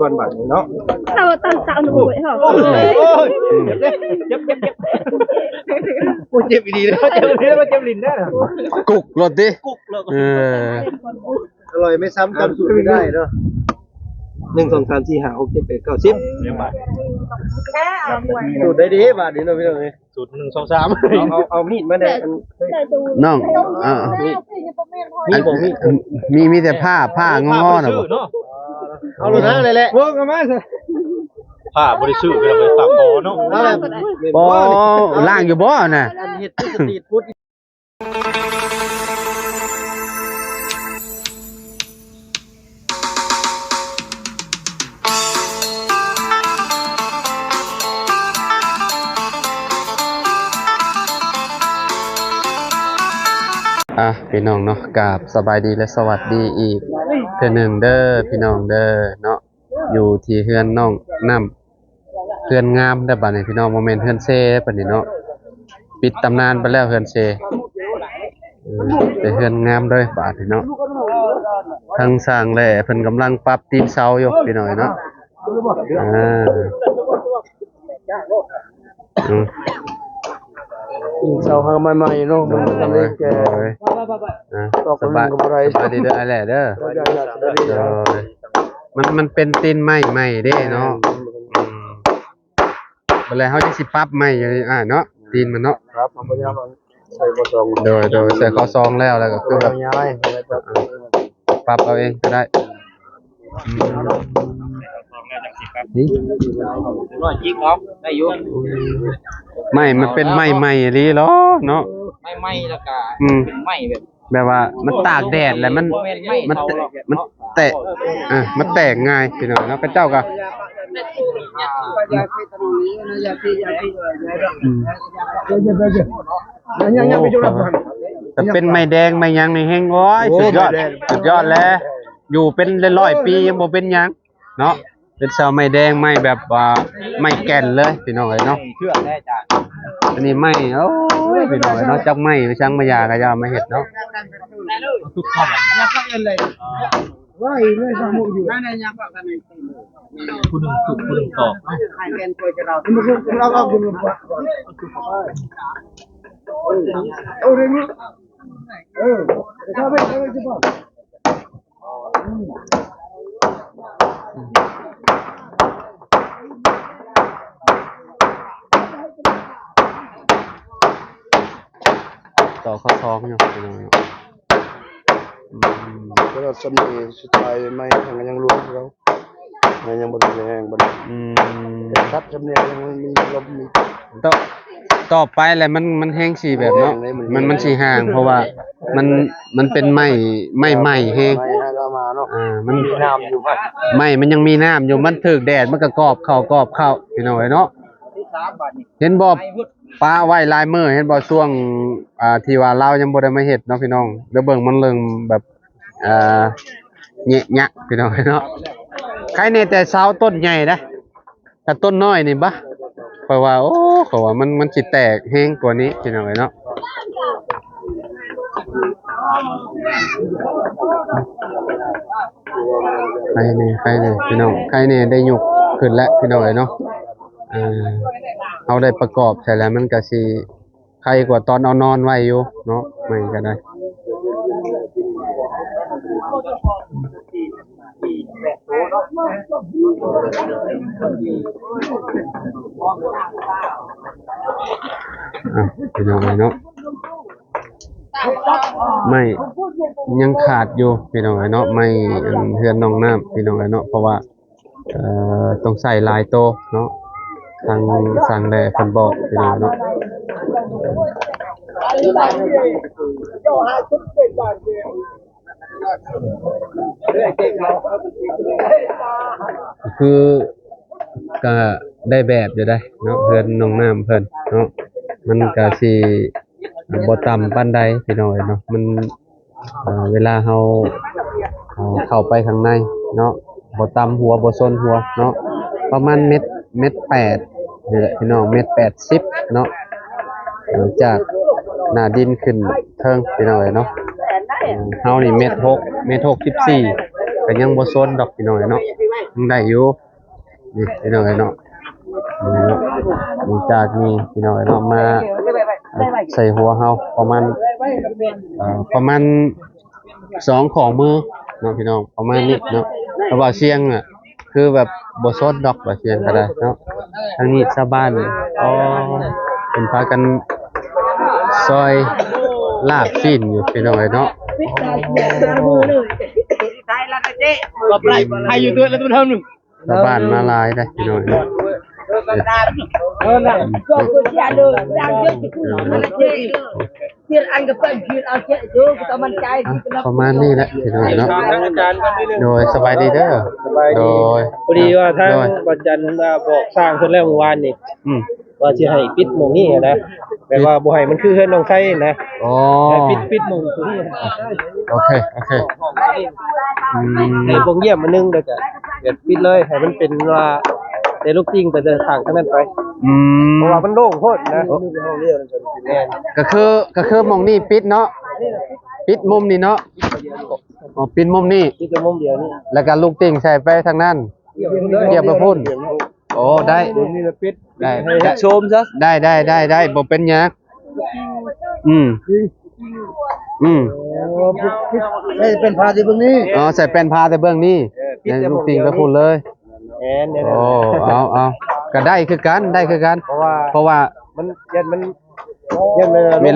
ก่อนบัดเนาะเราตั้งสาวหนูไว้เหรอโอ้ยเจ็บโอ้เจ็บดีเลยเจ็บลิ้นแล้วเจ็บลิ้นได้เหรอกุกรถดิกุกแล้วอร่อยไม่ซ้ำจำสูตรไม่ได้เนาะ1 2 3 4 5 6 7 8 9 10เนี่ยบาทสูตรได้ดีบาทนี้เนาะพี่น้องเอ้ยสูตร1 2 3เอามีดมาได้น้องมีแต่ผ้างอๆน่ะบ่เอาโลนะเลยแหละเวิร์กมาซะผ้าบ่ได้ซื้อไปฝากคอเนาะบ่ล้างอยู่บ่น่ะอันเฮ็ดสตรีทฟู้ดพี่น้องเนาะกราบสบายดีและสวัสดีอีกเทื่อนึงเด้อพี่น้องเด้อเนาะอยู่ที่เฮือนน้องน้ำเฮือนงามได้บัดนี้พี่น้องโมเมนต์เฮือนเซ่บัดนี้เนาะปิดตำนานไปแล้วเฮือนเซ่แต่เฮือนงามเลยบาดนี้เนาะทางสร้างแหล่เพิ่นกำลังปรับตีนเสาอยู่พี่น้องเนาะเสาหาใหม่ๆเนาะมันทำได้แก่สบายดีเด้อแหละเด้อมันเป็นตีนไม้ใหม่เด้เนาะบ่แล้วเฮาจะสิปรับใหม่อยู่เนาะตีนมันเนาะครับผมพยายามใส่ข้อซองโดยใส่ข้อซองแล้วก็คือแบบปรับเอาเองก็ได้นี่ร้อยจิกเนาะได้อยู่ไม่มันเป็นไม้ใหม่อีหลีเหรอเนาะไม้แล้วก็เป็นไม้แบบว่ามันตากแดดแล้วมันแตกมันแตกง่ายพี่น้องเนาะกระเจ้าก็แต่เป็นไม้แดงไม้ยังนี่แห้งโอ้ยสุดยอดแล้วอยู่เป็นร้อยปียังบ่เป็นยังเนาะเป็นเสาไม้แดงไม้แบบว่าไม้แก่นเลยพี่น้องเอ้ยเนาะเชื่อได้จ้ะอันนี้ไม้โอ้ยพี่น้องเอ้ยเนาะจักไม้ไปช่างมายาก็อย่ามาเฮ็ดเนาะทุกข้อยักษ์เอ็นเลยว่าอีเลยสมุอยู่นั่นยักษ์ว่ากันคุณตอบใครเป็นตัวจะเราเราคุณเอาเรื่องนี้ถ้าไม่จะบอกต่อข้อท้องอยู่พี่น้องก็สมัยสุดท้ายไม่ทางยังรู้เขาไม่ยังบนแรงบนครับจำเนียงยังมีลมมีต่อไปแหละมันแห้งสีแบบเนาะมันสีห่างเพราะว่ามันเป็นไม้ใหม่แห้งมันมีน้ำอยู่ไม้มันยังมีน้ำอยู่มันถึกแดดมันก็กรอบเข้าพี่น้องเนาะเห็นบ่ปลาไว้ลายมือเห็นบ่ช่วงที่ว่าเรายังบ่ได้มาเฮ็ดเนาะพี่น้องเดี๋ยวเบิ่งมันเรื่องแบบแงะพี่น้องเนาะใครเนี่ยแต่เสาต้นใหญ่นะถ้าต้นน้อยนี่บ่เพราะว่าเขาว่ามันสิแตกแห้งกว่านี้พี่น้องเนาะใครเนี่ยพี่น้องใครเนี่ยได้ยกขึ้นแล้วพี่น้องเนาะเอาได้ประกอบใช่แล้วมันก็สิใครกว่าตอนเอานอนไว้อยู่เนาะไม่ก็ได้พี่น้องเนาะไม่ยังขาดอยู่พี่น้องเนาะไม่เฮือนน้องน้ำพี่น้องเนาะเพราะว่าต้องใส่ลายโตเนาะทางสั่งแด่เพิ่นบอกพี่น้องเนาะคือก็ได้แบบอยู่ได้เนาะเพิ่นน้องน้ำเพิ่นเนาะมันก็สิบ่ต่ำปานใดพี่น้องเนาะมันเวลาเฮาเข้าไปข้างในเนาะบ่ต่ำหัวบ่ซนหัวเนาะประมาณเม็ด8นี่แหละพี่น้องเม็ด80เนาะจากหน้าดินขึ้นเทิงพี่น้องเนาะเฮานี่เม็ด6เม็ด64 ก็ยังบ่ซนดอกพี่น้องเนาะยังได้อยู่นี่พี่น้องเนาะนี่เนาะหลังจากนี้พี่น้องเนาะมาใส่หัวเฮาประมาณ2ของมือเนาะพี่น้องประมาณนี้เนาะเพราะว่าเสียงอ่ะคือแบบบ่ซนดอกว่าเสียงก็ได้เนาะทางนี้ชาวบ้านอ๋อเป็นพากันซอยลาบสิ้นอยู่พี่น้องเนาะ ก็ไปให้อยู่ด้วยแล้วตัวเท่านึง ชาวบ้านมาหลายได้พี่น้องเนาะประมาณนี้แหละพี่น้องเนาะโดยสบายดีเด้อโดยพอดีว่าทางวันจันทร์บอกสร้างเพิ่นแล้วเมื่อวานนี่ว่าสิให้ปิดหม่องนี้นะแต่ว่าบ่ให้มันคือเฮือนน้องไส้นะอ๋อปิดหม่องตัวนี้โอเคให้พวกเยี่ยมมานึงแล้วก็เดี๋ยวปิดเลยให้มันเป็นว่าแต่ลูกจริงแต่เดินทางเท่านั้นไปเพราะว่ามันโล่งโพดนะก็คือหม่องนี้ปิดเนาะปิดมุมนี่เนาะอ๋อปิดมุมนี่ปิดมุมเดียวนี่แล้วก็ลูกติ่งใส่ไปทางนั้นเทียบไปพุ่นโอ้ได้นี่ละปิดได้ชมซะได้บ่เป็นหยังใส่เป็นพาที่เบื้องนี้อ๋อใส่เป็นพาแต่เบื้องนี้ลูกติ่งไปพุ่นเลยโอ้เอาก็ได้คือกันเพราะว่ามันเ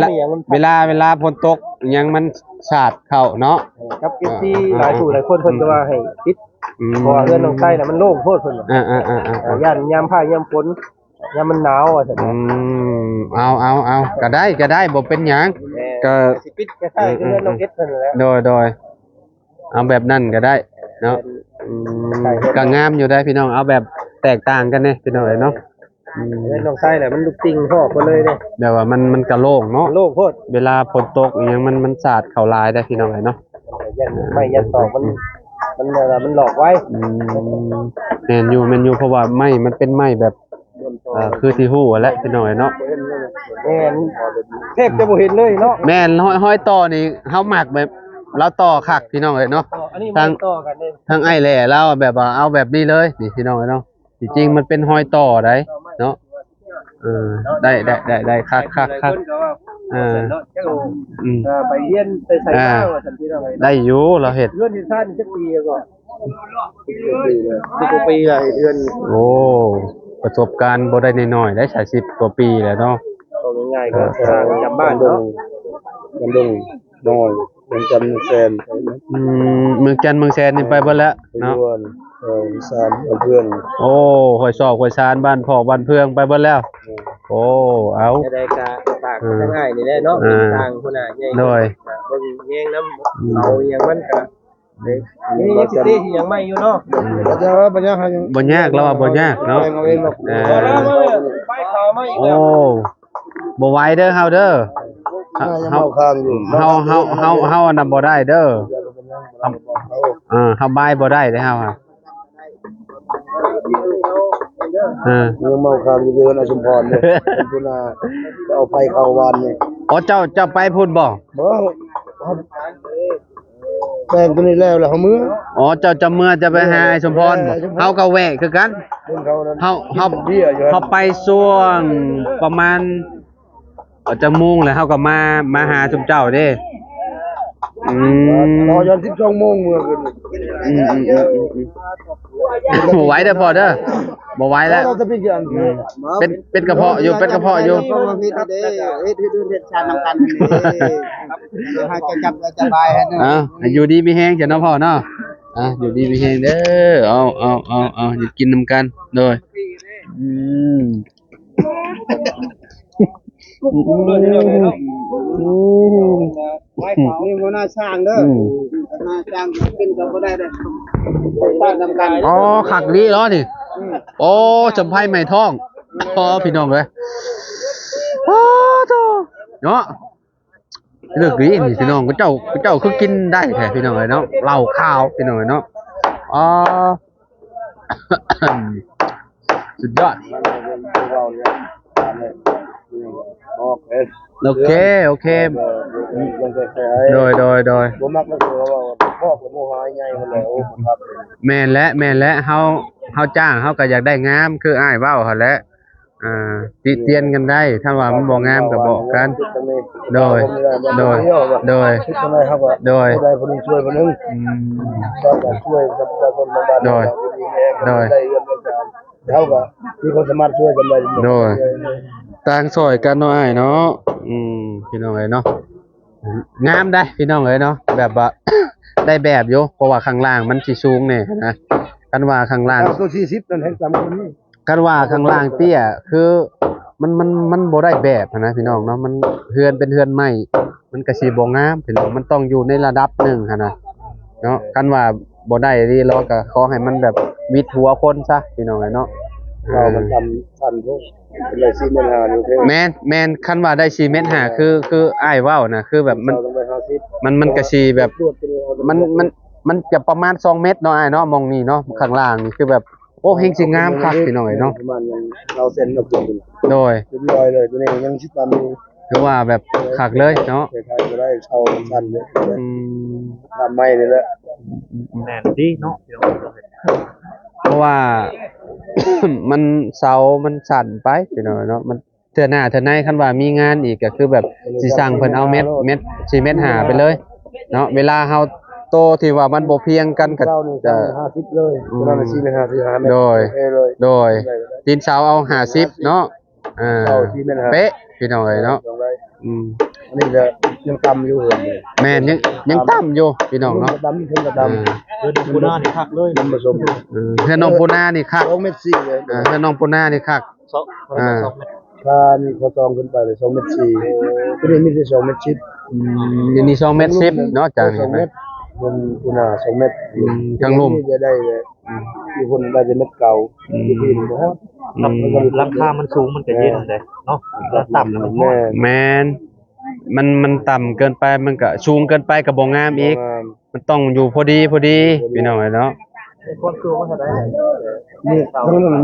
วลาฝนตกยังมันสาดเข้าเนาะครับที่หลายผู้หลายคนเพิ่นก็ว่าให้ปิดเพราะว่าเรือนน้องไส้น่ะมันโล่งโพดเพิ่นย่านยามผ้ายามฝนยามมันหนาวว่าซั่นเอาก็ได้บ่เป็นหยังก็สิปิดก็ใช่เรือนน้องเอ็ดเพิ่นแหละโดยเอาแบบนั้นก็ได้เนาะก็งามอยู่ได้พี่น้องเอาแบบแตกต่างกันเนี่ยพี่น้องเนาะน้องไส้แหละมันลุกติงพ่อคนเลยเนี่ยแบบว่ามันกระโล่งเนาะโล่งโพดเวลาฝนตกอย่างมันสาดเข้าลายได้พี่น้องเนาะยันตอกมันหลอกไว้แม่นอยู่เพราะว่าไม้มันเป็นไม้แบบคือที่ฮู้แหละพี่น้องเนาะแม่นแทบจะบ่เห็นเลยเนาะแม่นห้อยต่อนี่เฮามักแบบเราต่อคักพี่น้องเนาะทางไอ้แหล่เราแบบว่าเอาแบบนี้เลยนี่พี่น้องเนาะจริงๆมันเป็นห้อยต่อได้เนาะได้คักไปเรียนไปใส่ข้าวซั่นพี่น้องได้อยู่เราเฮ็ดเรือนที่ท่านจักปีก็10 ปีละเดือนโอ้ประสบการณ์บ่ได้น้อยๆได้10 กว่าปีแล้วเนาะง่ายๆก็สร้างจำบ้านเนาะมันดงน้อยเมืองจันทร์เมืองแสนเมืองจันทร์เมืองแสนนี่ไปเบิดแล้วเนาะ3เพื่อนโอ้ห้วยซอกห้วยซานบ้านพ่อบ้านเพื่องไปเบิดแล้วโอ้เอาได้กะปากง่ายนี่แหละเนาะทางพุ่นน่ะใหญ่โดยเบิ่งแยงน้ำเอาอย่างมันก็นี่ยังสิที่ยังไม่อยู่เนาะบ่ยากแล้วว่าบ่ยากเนาะไปข่าวมาอีกโอ้บ่ไหวเด้อเฮาเด้อเฮาอันนั้นบ่ได้เด้อเฮาบายบ่ได้เด้อเฮายังเมาคางอยู่เดือนชุมพรเนี่ยพุ่นน่ะเอาไปเข้าวันนี่อ๋อเจ้าไปพุ่นบ่แป้งตัวนี้แล้วเฮามื้ออ๋อเจ้าจะเมื่อจะไปหาไอ้สมพรเฮาก็แวะคือกันเฮาไปช่วงประมาณจังโมงแล้วเฮาก็มาหาชุมเจ้าเด้รอยัน12 โมงเมื่อคืนบ่ไหวเด้อพ่อเด้อบ่ไหวแล้วเป็นกระเพาะอยู่เป็นกระเพาะอยู่เฮ็ดชานำกันให้จับสบายให้อยู่ดีมีแฮงจ้ะเนาะพ่อเนาะอยู่ดีมีแฮงเด้อเอาอยู่กินนำกันโดยนี่บ่น่าสร้างเด้อน่าสร้างกินก็บ่ได้เด้อสร้างนำกันอ๋อคักดีเหรอนี่โอ้จำไผไหม้ท้องพี่น้องเอ้ยโอ้โธ่เนาะเลือกดีนี่พี่น้องเจ้าคือกินได้แท้พี่น้องเอ้ยเนาะเหล้าข้าวพี่น้องเอ้ยเนาะสุดยอดโอเคโดยบ่มักแล้วก็ว่า พ่อผมโมหายใหญ่มาแล้วครับ แม่นและเฮาจ้างเฮาก็อยากได้งามคืออ้ายเว้าหั่นแหละติเตียนกันได้ถ้าว่ามันบ่งามก็บอกกันโดยได้คนนึงช่วยคนนึงก็ช่วยกับคนบางบ้านได้เงินเท่ากับมีคนสามารถช่วยกันได้โดยต่างซอยกันเนาะอ้ายเนาะพี่น้องเอ้ยเนาะงามได้พี่น้องเอ้ยเนาะแบบว่า ได้แบบอยู่เพราะว่าข้างล่างมันสิสูงนี่นะกันว่าข้างล่างตัว40นั่นแห่ง3คนนี้กันว่าข้างล่างเตี้ยคือมันบ่ได้แบบนะพี่น้องเนาะมันเฮือนเป็นเฮือนใหม่มันก็สิบ่งามพี่น้องมันต้องอยู่ในระดับหนึ่งหั่นน่ะเนาะกันว่าบ่ได้ดีเราก็ขอให้มันแบบมิดหัวคนซะพี่น้องเนาะเรามันทำสั้นพวกเป็นเลย4เมตร5นี่เด้แม่นคันว่าได้4เมตร5คืออ้ายเว้านะคือแบบมันก็สิแบบมันจะประมาณ2เมตรเนาะอ้ายเนาะมองนี่เนาะข้างล่างนี่คือแบบโอ้เฮงสิงามคักพี่น้องเนาะประมาณเราเซ็นกับคุณโดยเรียบร้อยเลยตัวนี้ยังชิดตามอยู่คือว่าแบบคักเลยเนาะใครก็ได้เช่าสั้นเลยทำไม่นี่แหละแน่นดีเนาะเพราะว่า มันเสามันสั่นไปพี่น้องเนาะมันเทื่อหน้าเทื่อในคันว่ามีงานอีกก็คือแบบสิสั่งเพิ่นเอาเม็ด4เม็ด5ไปเลยเนาะเวลาเฮาโตที่ว่ามันบ่เพียงกันก็จะ50เลยประมาณ4เมตร5โดยตีนเสาเอา50เนาะเป๊ะพี่น้องเอ้ยเนาะอันนี้จะยังต่ำอยู่แม่นยังต่ำอยู่พี่น้องเนาะต่ำเพิ่นก็ต่ำเฮือนปูนานี่คักเลยมันผสมเฮือนน้องปูนานี่คัก2เมตร4เลยเฮือนน้องปูนานี่คัก2เมตรถ้านี่พอจองขึ้นไปเลย2เมตร4ตัวนี้มีแต่2เมตร10นี่2เมตร10เนาะจัง2เมตรบนปูนา2เมตรจังลุ่มจะได้มีคนได้เม็ดเก่าที่ดินบ่ฮอดราคามันสูงมันก็เย็นเลยเนาะแล้วต่ำแล้วแม่นมันต่ำเกินไปมันก็สูงเกินไปก็บ่งามอีกมันต้องอยู่พอดีพี่น้องเนาะคนคือว่าเท่าใดนี่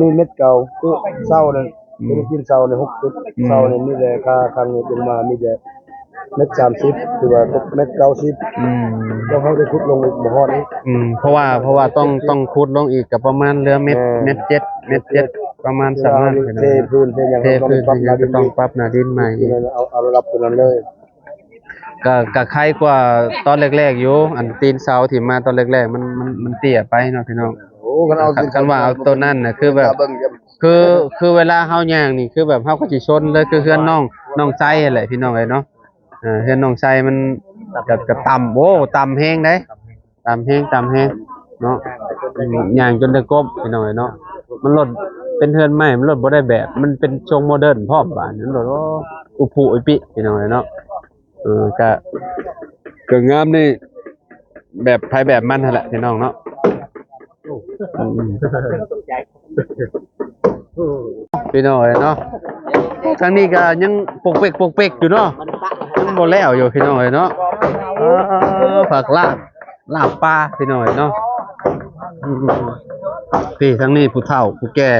นี่เม็ดเก่าคือเศร้านั่นบ่ได้กินเศร้าใน6จุดเศร้านี่มีแต่ค่าครั้งนี้ลงมามีแต่เม็ด30คือว่าเม็ด90แล้วเขาได้ขุดลงอีกบ่ฮอดอีกเพราะว่าต้องขุดลงอีกก็ประมาณเหลือเม็ด7ประมาณ3นั้นเทพื้นเทหยังต้องปรับหน้าดินใหม่เอาระดับตัวนั้นเลยก็ใครกว่าตอนแรกๆอยู่อันตีนเสาที่มาตอนแรกๆมันเตี้ยไปเนาะพี่น้องโอ้กันว่าเอาตัวนั้นน่ะคือแบบคือเวลาเฮาย่างนี่คือแบบเฮาก็สิชนเลยคือเฮือนน้องไส้แหละพี่น้องเอ้ยเนาะเฮือนน้องไส้มันก็ต่ำโอ้ต่ำแฮงเด้ต่ำแฮงเนาะย่างจนได้กบพี่น้องเอ้ยเนาะมันรถเป็นเฮือนใหม่มันรถบ่ได้แบบมันเป็นทรงโมเดิร์นพร้อมบ้านมันรถอุปุอุปิพี่น้องเอ้ยเนาะก็งามนี่แบบไผแบบมันนั่นแหละพี่น้องเนาะพี่น้องเนาะทางนี้ก็ยังปกเปกอยู่เนาะยังบ่แล้วอยู่พี่น้องเนาะผักลาบปลาพี่น้องเนาะพี่ทางนี้ผู้เฒ่าผู้แก่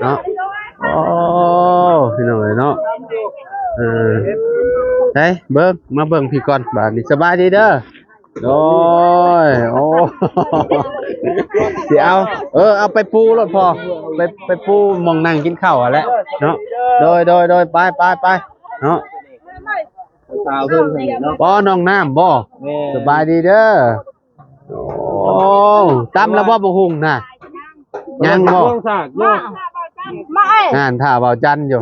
เนาะโอ้พี่น้องเนาะได้มาเบิ่งพี่ก่อนบาดนี้สบายดีเด้อโอ้ยโอ้สิเอาไปปูรถพอไปปูมองนั่งกินข้าวแหละเนาะโดยไปเนาะสาวเพิ่นเนาะบ่น้องน้ำบ่สบายดีเด้อโอ้ตำแล้วบ่หุงน่ะยังบ่งานท่าเบาจันอยู่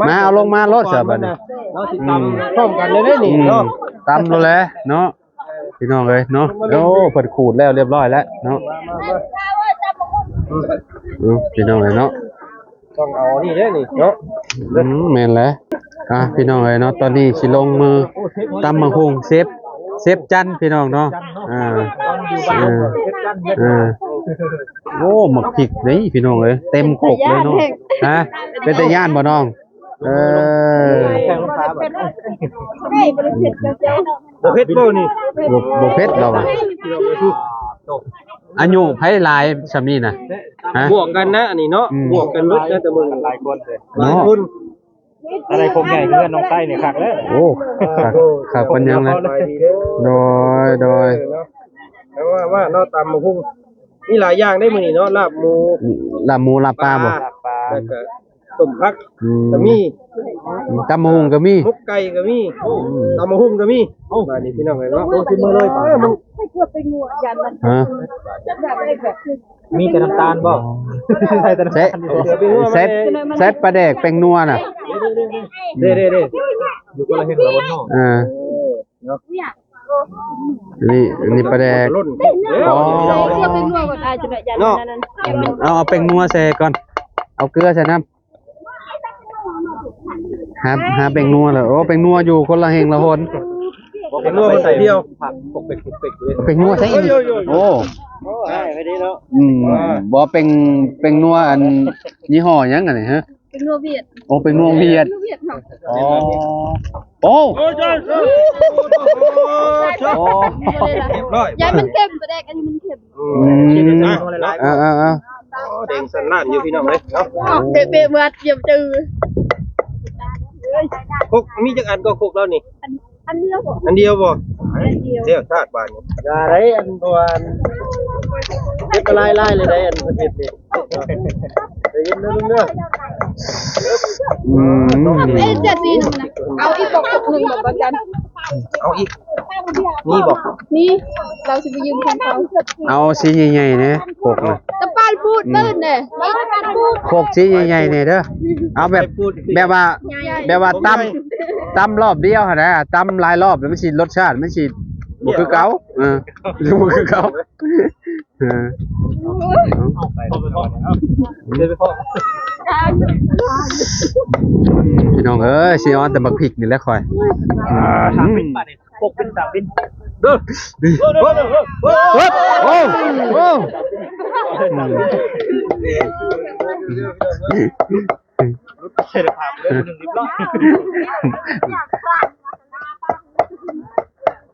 มาเอาลงมารถซะบัดนี้เนาะสิตำพร้อมกันเลยเด้นี่เนาะตำดูแลเนาะพี่น้องเอ้ยเนาะโอ้เพิ่นขูดแล้วเรียบร้อยแล้วเนาะพี่น้องเอ้ยเนาะต้องเอานี่เด้นี่เนาะแม่นแล้วพี่น้องเอ้ยเนาะตอนนี้สิลงมือตำบักหุ่งเซฟจันพี่น้องเนาะโอ้หมักพริกนี่พี่น้องเอ้ยเต็มกกเลยเนาะฮะเป็นตาย่านบ่น้องบ่เผ็ดบ่นี่บ่เผ็ดดอกอายุไผหลายซำนี้น่ะบวกกันนะอันนี้เนาะบวกกันเบิดแล้วแต่มึงหลายคนเลยหลายคน อะไรผมใหญ่เพื่อนน้องใต้เนี่ยคักแล้ว โอ้คักปันยังเลยโดย แล้วว่าเนาะตำมะฮุ่งมีหลายอย่างได้มื้อนี้เนาะลาบหมู ลาบหมูลาบปลาบ่ แล้วก็ต้มผักก็มี ตำมะฮุงก็มี มุกไก่ก็มีตำมะฮุ่งก็มีมานี่พี่น้องเอ้ยเนาะโอ้สิมื้อเลยมึง ให้เกือบไปงัวยันมัน ฮะ แบบอะไรแบบ มีแต่น้ำตาลบ่ใส่แต่น้ำ เซ ตาลอยู่ เซตเซตปลาแดกเป็งนัวน่ะ เด้อยู่ก็ละเห็นแล้วเนาะ นี่ปลาแดก ล้น อ๋อ เกือบไปงัวก่อนอายจะได้ยันนั้น เอาเป็งนัวใส่ก่อนเอาเกลือใส่น้ำหาเป็งนัวเหรอโอ้เป็งนัวอยู่คนละแห่งละหน เป็นนัวคนใส่เดียว ผักปกเป็ดเลย เป็งนัวใส่อีกโอ้ ไปดีเนาะ บ่เป็งนัวอันยี่ห้อหยังกันนี่ฮะ เป็นงัวเวียด โอ้เป็งนัวเวียด งัวเวียดเนาะ อ๋อโอ้ โอ้ย โอ้ ยันมันเข้มไปแดกอันนี้มันเข้ม เอา เด้งสันล้านอยู่พี่น้องเลยเนาะ เบะเบะเมื่อเยี่ยมจือ คกมีจักอันก็คกแล้วนี่ อันเดียวบ่ อันเดียวบ่ อันเดียว เดี๋ยวชาติบานอย่าได้อันตัวเฮ็ดไล่เลยได้อันประเทศนี่ได้ยินเด้อลุงเด้อ เอ้ยจะดีนึงนะเอาอีกปกนึงแบบว่าจัน เอาอีกนี่บ่ นี่เราจะไปยืมของเขา เอาสีใหญ่ๆนะโคกนะ ตะปานพูดตื่นเนี่ยไม่ตะปานพูด โคกสีใหญ่ๆเนี่ยเด้อเอาแบบว่าตำรอบเดียวหั่นนะตำหลายรอบแล้วมันสิรสชาติมันสิบ่คือเก่าบ่คือเก่า เดี๋ยวไปพ่อ พี่น้องเอ้ยสิออนแต่บักพริกนี่แหละค่อย สามวินบาทเนี่ยปกเป็น3 วิน เด้อ โอ้โอ้ ใช่ครับเรื่อง1 ลิตร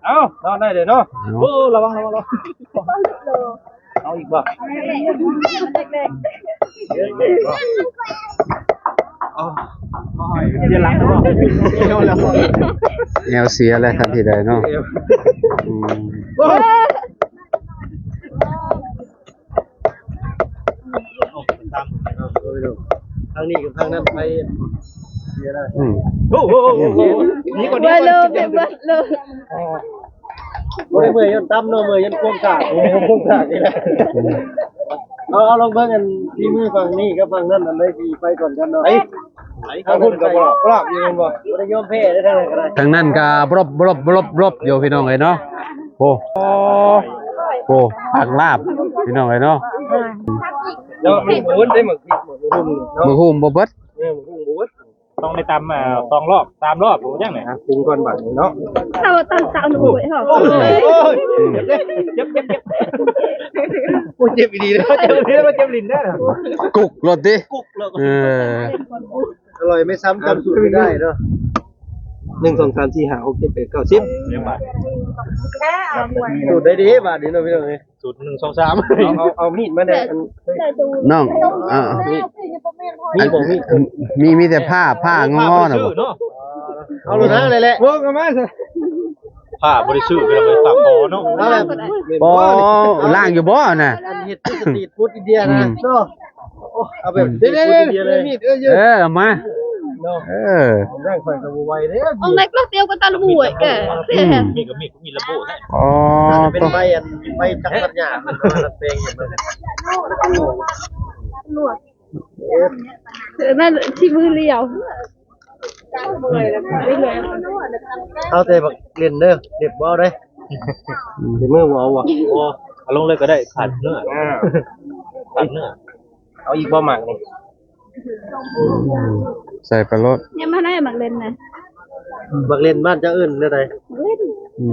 เอานอนได้เลยเนาะ โอ้ระวังเอาอีกบ่เดี๋ยวหลังบ่แล้ว แนวเสียแล้วทันทีใดเนาะ ทางนี้กับทางนั้นไปเสียได้ โอ้โหนี่กว่า เบ นี้ อร์เลยเบอร์เลย โอ้ยเมื่อยยันตั้มเนาะเมื่อยยันโค้งขาโค้งขานี่แหละเอาลองเบิ่งกันที่มือฝั่งนี้กับฝั่งนั้นอันใดที่ไปก่อนกันเนาะทางคุณกับปลอกอยู่แม่นบ่บ่ได้ยอมแพ้ได้ทางไหนก็ได้ ทางนั้นก็บลบอยู่พี่น้องเอ้ยเนาะโอ้ผักลาบพี่น้องเอ้ยเนาะ แล้วมีหมูได้หมึกพริกหมูหุ่มนี่เนาะ มื้อฮูมบ่เบิด หมูหุ่มหมู ต้องได้ตำ2 รอบ3 รอบผมยังไง ปรุงก่อนบัดนี้เนาะ เราตั้งเสาหนูไว้เหรอ โอ้ยเจ็บโอ้ยเจ็บดีเลยเจ็บลิ้นแล้วเจ็บลิ้นได้ กุกรถดิอร่อยไม่ซ้ำจำสูตรไม่ได้เนาะ1 2 3 4 5 6 7 8 9 10สูตรได้ดีบาดนี้เนาะพี่น้องเอ้ย สูตร1 2 3เอามีดมาได้อัน น้องมีแต่ผ้างอๆน่ะบ่ เอาเลยนะเลยแหละวงกันมาสิ ผ้าบริสุทธิ์เป็นแบบฝากคอเนาะ เอาแบบ บ่ล่างอยู่บ่น่ะ อันเฮ็ดสตรีทฟู้ดอินเดียนะเนาะเอาแบบสตรีทฟู้ดอินเดียเลยมีดเยอะ เอามา เนาะ ร่างข่อยก็บ่ไหวเด้อ ông này có tiêu có ta lũ ấy kìa มีก็มีระบุให้ อ๋อ เป็น ต้อง ใบอันใบจักรยานมันเพลงอย่างนั้น nó chỉ mưa liều เอาแต่บักเล่นเด้อเด็บบ่เอาเด้เดี๋ยวมือบ่เอาว่ะ โอ้เอาลงเลยก็ได้ขาดเนื้อขาดเนื้อ เอาอีกบ่หมักนี่ ใส่ปลาโลด nhưng mà này mặc lên này บักเล่นบ้านเจ้าอื่นเด้อใด lên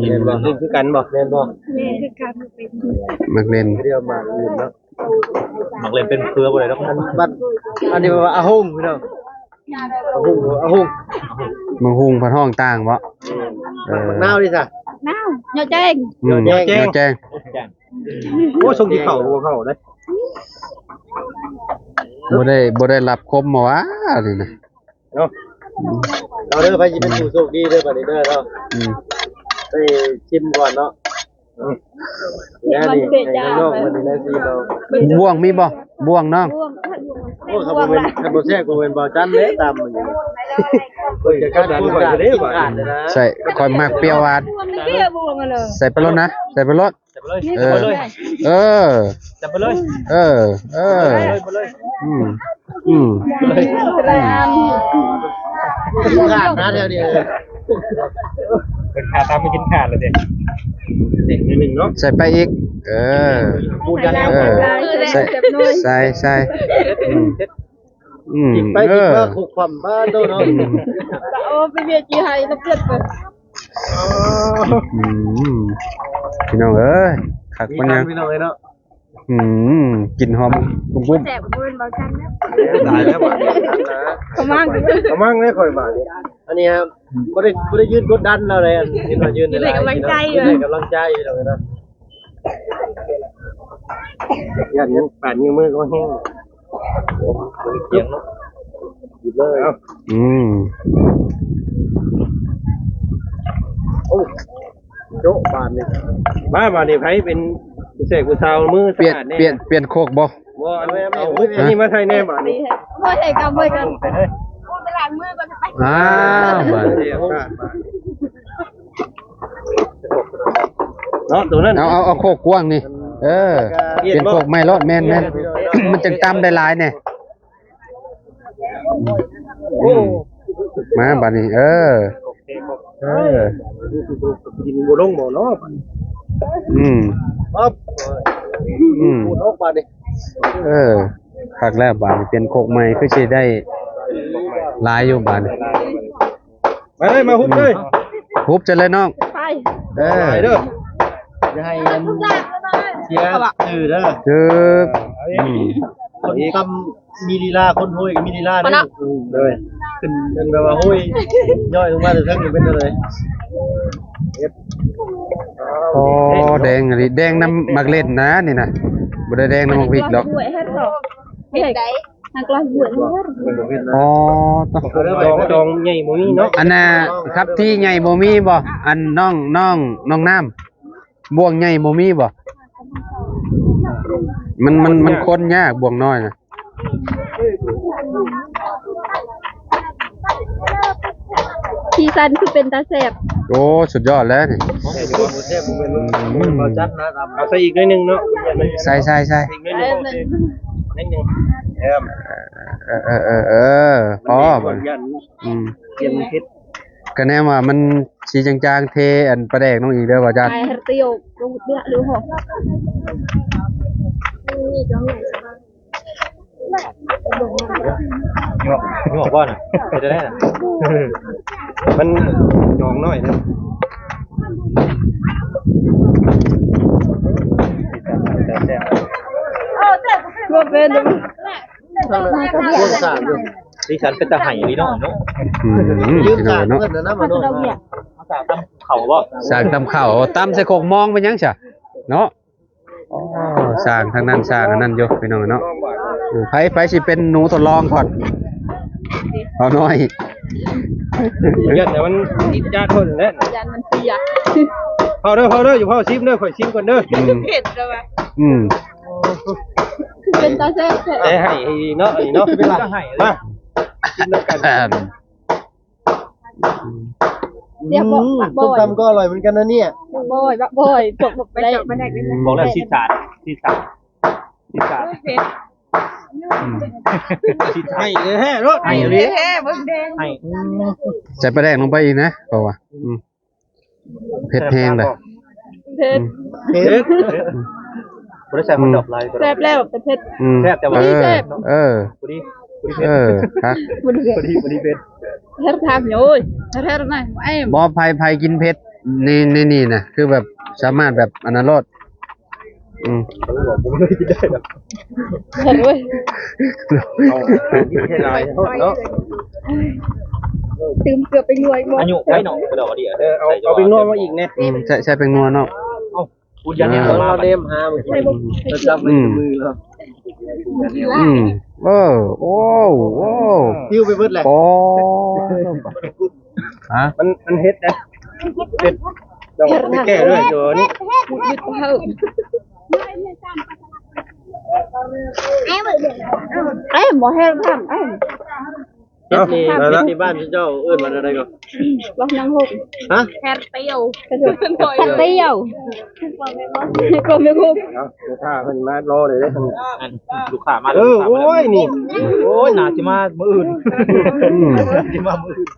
เล่นบ่เล่นคือกันบ่เล่นบ่ lên cái cam bên มักเล่น เดียวมาอื่นเนาะ หมักเลยเป็นเครือบ่ได้ดอก บ้านอันนี้ว่าอาฮงพี่น้องอาฮง มังหุงพันห้องต่างบ่ บักนาวดิซะ nào nhỏ chanh เดี๋ยวแจ้ง โอ้ส่งที่เข้าบ่เข้าเด้ บ่ได้รับคมบ่วะนี่นะ เนาะ เราเด้อไปเป็นผู้โชคดีเด้อบัดนี้เด้อเนาะไปชิมก่อนเนาะนี่น้องมันได้สิเรา บ่วงมีบ่บ่วงน้อง โอ้ครับเป็นคันบ่แซ่บก็เป็นบ่จันเด้ตามมันเพิ่นจะการพูดกันเด้บ่นะ ใส่ค่อยมักเปรี้ยวหวาน เบี้ยบวงเลย ใส่ไปรถนะใส่ไปรถ จับไปเลย เออ จับไปเลย เอออืม แรง ขาดนะเดี๋ยวนี้เป็นขาดตามไม่กินขาดเลยเด็กเด็กนึงเนาะ ใส่ไปอีกพูดกันแล้ว ใส่กินไปกินมาคุกความบ้านโตเนาะ โอ้ไปเบียจีไฮต้องเกิดไป พี่น้องเอ้ยขักปัญญา พี่น้องเนาะ กลิ่นหอมกุ้ม แสบเป็นเบาจันนะ ตายแล้วบ่นะ เขามั่ง กำลังได้ค่อยบาดนี้อันนี้ครับบ่ได้ยืนกดดันเราเลยนี่มายืนได้กำลังใจอยู่เลยนะยันยังป่านนิ้วมือก็แห้งเกี่ยงเนาะหยิบเลยโอ้โจ๊ะบานนี่บ้าบานนี่ไผเป็นเสกผู้สาวมือ เปลี่ยนโคกบ่ บ่อันนี้มาไทยแน่บานนี่ ไม่ใช่กำไม่กันตลาดมือก็จะไป บ้าน เนาะตัวนั้น เอาโคกกว้างนี่เปลี่ยนโคกไม่รอดแม่นมันจังตำได้หลายแน่มาบ้านนี้กินบ่ลงบ่เนาะปั๊บพูดออกมาดิคักแล้วบ้านเปลี่ยนโคกใหม่คือสิได้หลายอยู่บ้านนี่ มาเลยมาฮุบเลย ฮุบจะเลยน้อง ไป เด้อจะให้เสียชื่อเด้อคนกำมีลีลาคนห้อยกับมีลีลาเด้อเลยขึ้นเป็นแบบว่าห้อยย่อยลงมาแต่ทั้งเป็นอะไร โอ้แดงอะไรแดงน้ำมักเล่นนะนี่นะบ่ได้แดงน้ำมักพริกหรอก บุ๋ยให้หรอกเห็นไหมทางกลางบุ๋ยให้ อ๋อต้อง ดองใหญ่บ่มีเนาะ อันน่ะครับที่ใหญ่บ่มีบ่อันน้องน้ำบ่วงใหญ่บ่มีบ่มันคนยากบ่วงน้อยน่ะ ทีซันคือเป็นตาแสบ โอ้สุดยอดแล้วนี่ เอาใส่อีกนิดนึงเนาะ ใส่อีกนิดนึงนิดนึงพอบ่เตรียมเฮ็ด ก็แน่ว่ามันสีจางๆเทอันปลาแดกน้องอีกเด้อว่าจัด ไอ้เตียวลงเดือดหรือหอกนี่จังเลย หงอกบ่น่ะจะได้น่ะมันหงอกน้อยนะว่าเป็นพวกสามดิฉันเป็นตาไห่นี่เนาะยืมการเพิ่นน่ะมาเนาะสากตำเข่าบ่ สร้างตำข้าวตำใส่โคกมองไปยังซะเนาะอ๋อสร้างทางนั้นสร้างอันนั้นอยู่พี่น้องเนาะไผสิเป็นหนูทดลองก่อนเอาน้อย ยันแต่มันติดยาทนแหละ ยันมันเปียก เผาเด้ออยู่เผาชิมเด้อข่อยชิมก่อนเด้อ เผ็ดเลยว่ะ Ừ. เป็นตาแซ่บ แต่ให้เนาะเนาะเป็นไรมากินด้วยกัน เรียกบอกบ่อย ตำก็อร่อยเหมือนกันนะเนี่ย บ่อยจบไปได้มาได้กัน บอกแล้วชีสาดเผ็ดให้เลยแฮ่รถให้เลย แค่เบิ่งแดง ให้ ใส่ปลาแดกลงไปอีกนะเปล่าวะเผ็ดแห้งเลย เผ็ด บริษัทมันดอกลาย แซ่บแล้วแต่เผ็ด แซ่บแต่ว่า พอดีครับ พอดีเผ็ด เฮ็ดทางโอ้ยเฮ็ดนะไอ้ บ่ไผกินเผ็ดนี่นะคือแบบสามารถแบบอนาโลดผมไม่ได้กินได้หรอก เฮ็ดเว้ย เอาให้ลายเนาะ ตื่มเกือบไปงวยบ่ อายุไว้หน่อยกระดอกเดียวเอาไปนวดมาอีกเนี่ย ใช่เป็นนัวเนาะ พูดยันเนี่ยเราเล่มหาเมื่อกี้จะจับในมือแล้ว โอ้ พิ้วไปเบิดแหละ โอ้ฮะ มันเฮ็ดนะเฮ็ดเราไปแก้ด้วยตัวนี้ em bỏ heo thầm em เฮ็ดนี่บ้านเจ้าเอิ้นว่าอะไรก็ bỏ năng hụt ฮะ hạt tiêu hạt tiêu còn việc hụt เอาเดี๋ยวถ้าเพิ่นมารอเลยเด้อ ลูกค้ามา โอ้ยนี่ โอ้ยน่าสิมามื้ออื่นสิมามื้ออื่น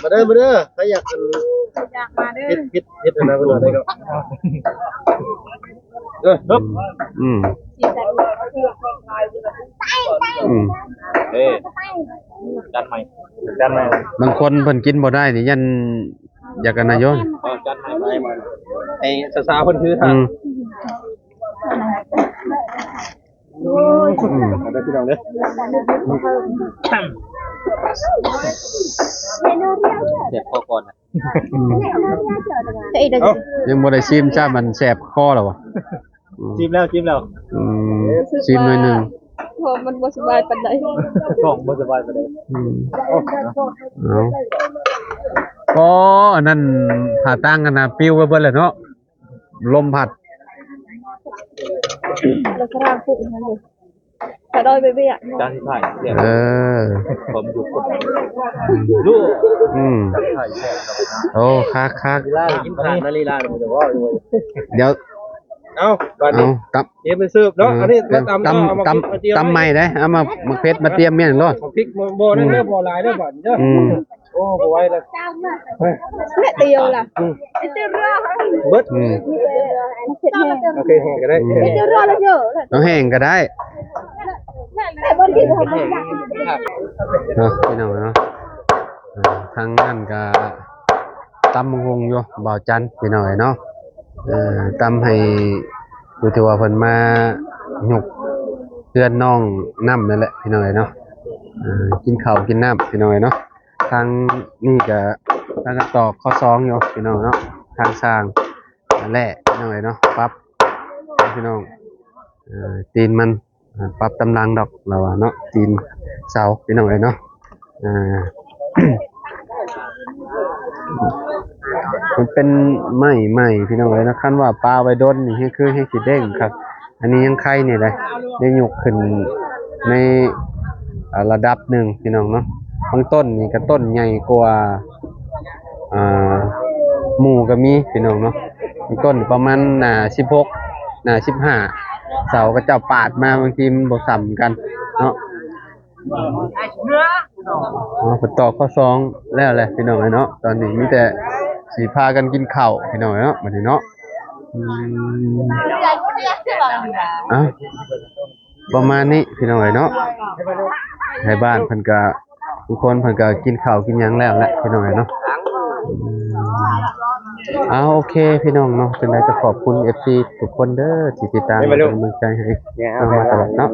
มาเด้อใครอยากเฮ็ดอะไรเพิ่นว่าได้ก็ ครับ เอ้จันใหม่ บางคนเพิ่นกินบ่ได้นี่ยันอยากกันนายน จันใหม่ไปมาไอ้สาวๆเพิ่นคือทาง เอาได้พี่น้องเด้อ เด็กพอก่อน thì được ยังบ่ได้ชิมจ้ามันแสบคอแล้วบ่ จิ้มแล้ว ชิมหน่อยหนึง thôi mình bỏ bài phần đấy ท้องบ่สบายปานใด เอาก็อันนั้นผ่าตั้งกันนะปิ้วไปเบิดเลยเนาะลมพัด là sao phụ này cả đôi baby ạ จานที่ถ่ายเสียง เออ ผมอยู่คนลูก ถ่ายแท้ โอ้คัก ลีลากินผ่านนาลีลามันจะว่าอยู่ เดี๋ยว เอ้าบัด เอา นี้ ตำ เตรียมไปซื้อเนาะอันนี้มาตำ ตำใหม่ได้เอามาเพชรมาเตรียมเมี่ยงรอด พริกบ่นั่นเด้อบ่หลายเด้อบัดเด้อโอ้บ่ไหวแล้ว mẹ tiêu là tiêu ra เบิด โอเคแห้งก็ได้ tiêu ra là nhở เอาแห้งก็ได้ mẹ bên kia không เนาะพี่น้องเนาะทางนั้นก็ตำบักหงอยู่บ่าวจันทร์พี่น้องเนาะตำให้ดูที่ว่าเพิ่นมาหยุกเพื่อนน้องน้ำนั่นแหละพี่น้องเนาะกินข้าวกินน้ำพี่น้องเนาะทางนี่ก็ทางกันตอกข้อซองอยู่พี่น้องเนาะทางสร้างนั่นแหละพี่น้องเนาะปรับพี่น้องตีนมันปรับตำลังดอกเราว่าเนาะตีนเสาพี่น้องเนาะมันเป็นไม้พี่น้องนะคันว่าปลาไว้ดนนี่คือให้สิเด้งครับ อันนี้ยังไข่เนี่ยเลยได้ยกขึ้นในระดับหนึ่งพี่น้องเนาะบางต้นนี่ก็ต้นใหญ่กว่าหมู่ก็มีพี่น้องเนาะบางต้นประมาณ16 15เสาก็เจ้าปาดมาบางทีมันบ่ซ้ำกันเนาะฝนตกข้อซองแล้วแหละพี่น้องเนาะตอนนี้มีแต่สีพากันกินข้าวพี่น้องเนาะบัดนี้เนาะประมาณนี้พี่น้องเนาะในบ้านเพิ่นก็ทุกคนเพิ่นก็กินข้าวกินหยังแล้วแหละพี่น้องเนาะโอเคพี่น้องเนาะจังได๋ก็ขอบคุณ FC ทุกคนเด้อที่ติดตามเป็นกำลังใจให้มาตลอดเนาะ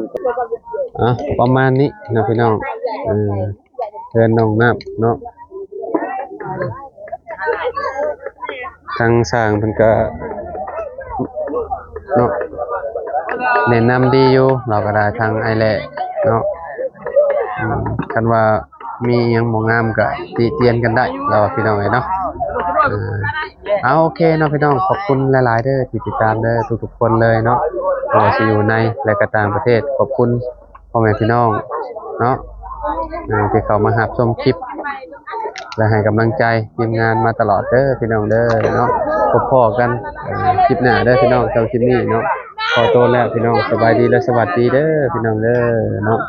ประมาณนี้นะพี่น้องเชิญน้องน้ำเนาะทางสร้างเพิ่นก็เนาะแนะนำดีอยู่เราก็ได้ทางไอแลเนาะคันว่ามีหยังบ่งามก็ติเตียนกันได้เราพี่น้องเนาะโอเคเนาะพี่น้องขอบคุณหลายๆเด้อที่ติดตามเด้อทุกๆคนเลยเนาะบ่ว่าสิอยู่ในและก็ต่างประเทศขอบคุณพ่อแม่พี่น้องเนาะที่เข้ามารับชมคลิปและให้กำลังใจทีมงานมาตลอดเด้อพี่น้องเด้อเนาะพบพ้อกันคลิปหน้าเด้อพี่น้องเจ้าคลิปนี้เนาะขอตัวแล้วพี่น้องสบายดีและสวัสดีเด้อพี่น้องเด้อเนาะ